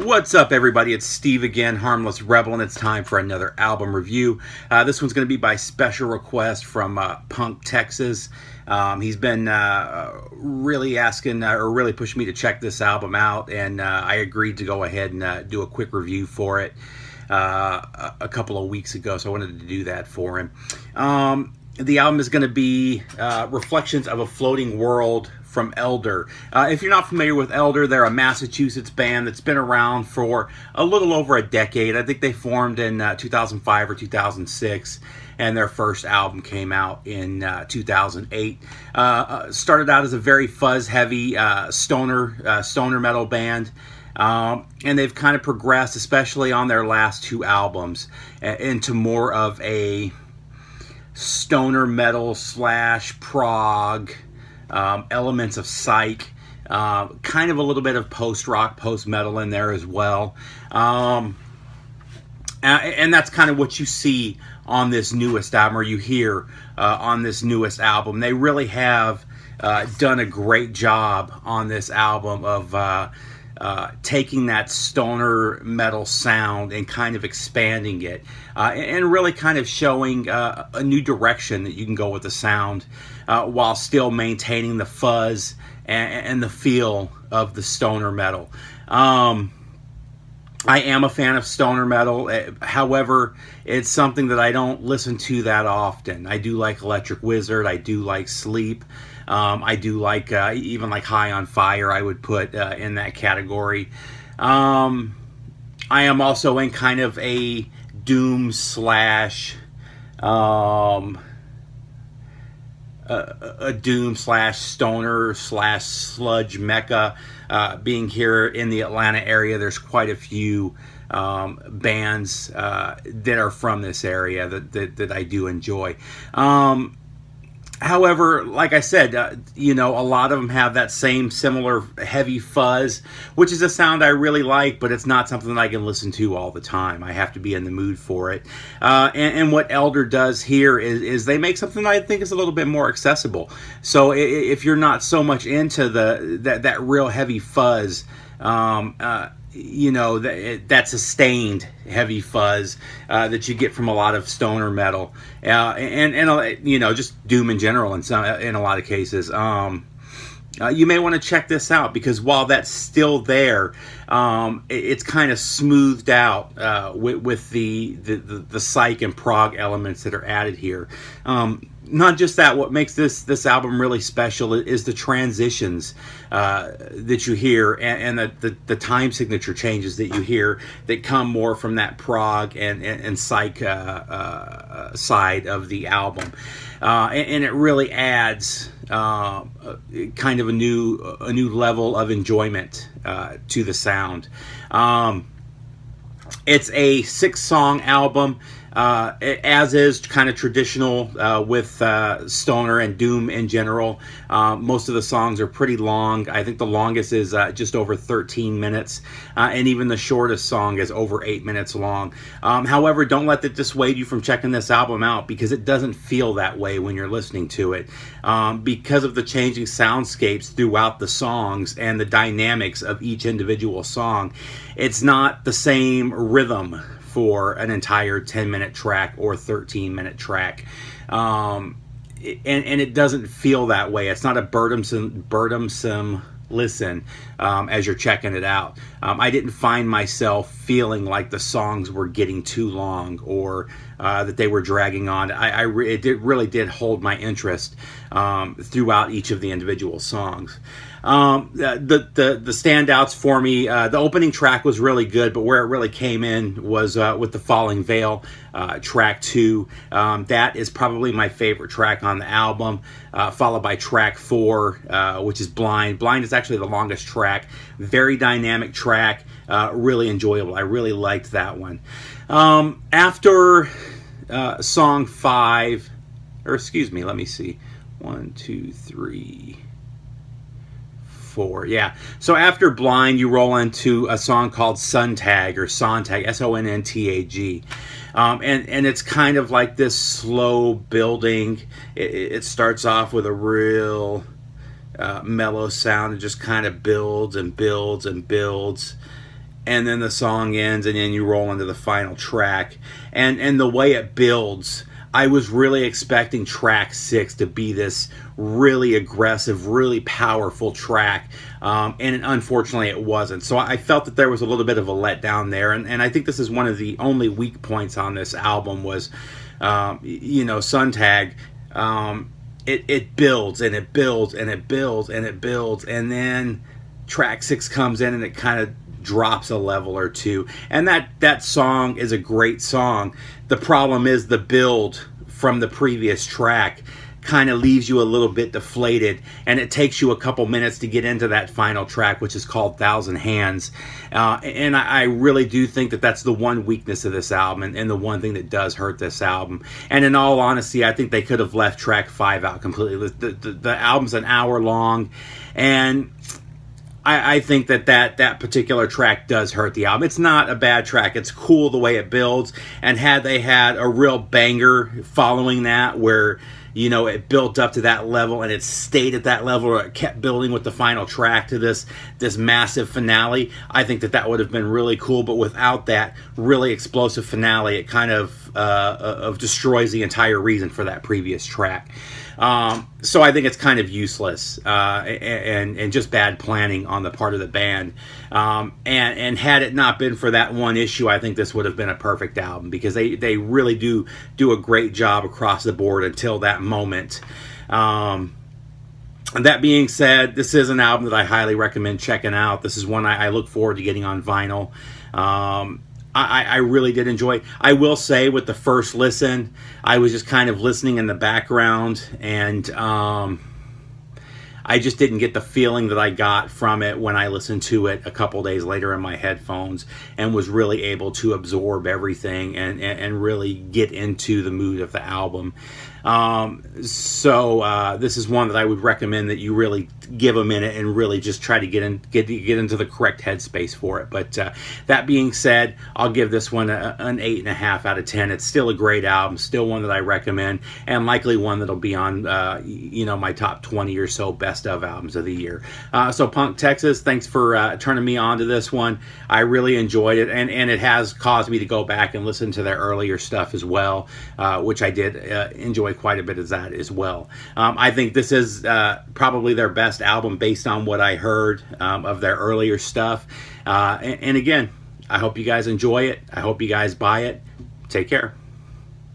What's up, everybody? It's Steve again, Harmless Rebel, and it's time for another album review. This one's going to be by special request from Punk Texas. He's been really asking or really pushing me to check this album out, and I agreed to go ahead and do a quick review for it a couple of weeks ago, so I wanted to do that for him. The album is going to be Reflections of a Floating World from Elder. If you're not familiar with Elder, they're a Massachusetts band that's been around for a little over a decade. I think they formed in 2005 or 2006, and their first album came out in 2008. Started out as a very fuzz-heavy stoner metal band. And they've kind of progressed, especially on their last two albums, into more of a stoner metal / prog, elements of psych, kind of a little bit of post-rock, post-metal in there as well. And that's kind of what you see on this newest album, or you hear on this newest album. They really have done a great job on this album of taking that stoner metal sound and kind of expanding it, and really kind of showing a new direction that you can go with the sound, while still maintaining the fuzz and the feel of the stoner metal. I am a fan of stoner metal. However, it's something that I don't listen to that often. I do like Electric Wizard. I do like Sleep. I do like even like High on Fire. I would put in that category. I am also in kind of a doom / a doom / stoner / sludge mecca. Being here in the Atlanta area, there's quite a few bands that are from this area that I do enjoy. However, like I said, a lot of them have that same similar heavy fuzz, which is a sound I really like, but it's not something that I can listen to all the time. I have to be in the mood for it. And what Elder does here is they make something that I think is a little bit more accessible. So if you're not so much into that real heavy fuzz, that sustained heavy fuzz that you get from a lot of stoner metal, and just doom in general in a lot of cases. You may want to check this out, because while that's still there, it's kind of smoothed out with the psych and prog elements that are added here. Not just that, what makes this album really special is the transitions that you hear, and the time signature changes that you hear that come more from that prog and psych side of the album, and it really adds kind of a new level of enjoyment to the sound. It's a 6-song album, as is kind of traditional with stoner and doom in general. Most of the songs are pretty long. I think the longest is just over 13 minutes, and even the shortest song is over 8 minutes long. However, don't let that dissuade you from checking this album out, because it doesn't feel that way when you're listening to it, because of the changing soundscapes throughout the songs and the dynamics of each individual song. It's not the same rhythm for an entire 10-minute track or 13-minute track. And it doesn't feel that way. It's not a burdensome listen as you're checking it out. I didn't find myself feeling like the songs were getting too long, or that they were dragging on. It really did hold my interest throughout each of the individual songs. The standouts for me, the opening track was really good, but where it really came in was with the Falling Veil, track 2. That is probably my favorite track on the album, followed by track 4, which is Blind. Blind is actually the longest track. Very dynamic track, really enjoyable. I really liked that one. After song 5, or excuse me, let me see. 1, 2, 3, 4. Yeah. So after Blind, you roll into a song called Sontag, or Sontag, Sonntag. And it's kind of like this slow building. It starts off with a real mellow sound and just kind of builds and builds and builds. and then the song ends, and then you roll into the final track. And the way it builds, I was really expecting track 6 to be this really aggressive, really powerful track, and unfortunately it wasn't. So I felt that there was a little bit of a letdown there, and I think this is one of the only weak points on this album was, Suntag. It builds and it builds and it builds and it builds, and then track 6 comes in and it kind of drops a level or two. And that song is a great song. The problem is the build from the previous track kind of leaves you a little bit deflated, and it takes you a couple minutes to get into that final track, which is called Thousand Hands. And I really do think that that's the one weakness of this album, and the one thing that does hurt this album. And in all honesty, I think they could have left track 5 out completely. The album's an hour long, and I think that particular track does hurt the album. It's not a bad track. It's cool the way it builds. And had they had a real banger following that, where it built up to that level and it stayed at that level, or it kept building with the final track to this massive finale, I think that would have been really cool. But without that really explosive finale, it kind of destroys the entire reason for that previous track. So I think it's kind of useless, and just bad planning on the part of the band. And had it not been for that one issue, I think this would have been a perfect album, because they really do a great job across the board until that moment. And that being said, this is an album that I highly recommend checking out. This is one I look forward to getting on vinyl. I really did enjoy it. I will say, with the first listen, I was just kind of listening in the background, and I just didn't get the feeling that I got from it when I listened to it a couple days later in my headphones, and was really able to absorb everything and really get into the mood of the album. So this is one that I would recommend that you really give a minute and really just try to get into the correct headspace for it. But that being said, I'll give this one an 8.5 out of 10. It's still a great album, still one that I recommend, and likely one that'll be on my top 20 or so best of albums of the year. So Punk Texas, thanks for turning me on to this one. I really enjoyed it, and it has caused me to go back and listen to their earlier stuff as well, which I did enjoy quite a bit of that as well. I think this is probably their best album based on what I heard of their earlier stuff. And again, I hope you guys enjoy it. I hope you guys buy it. Take care.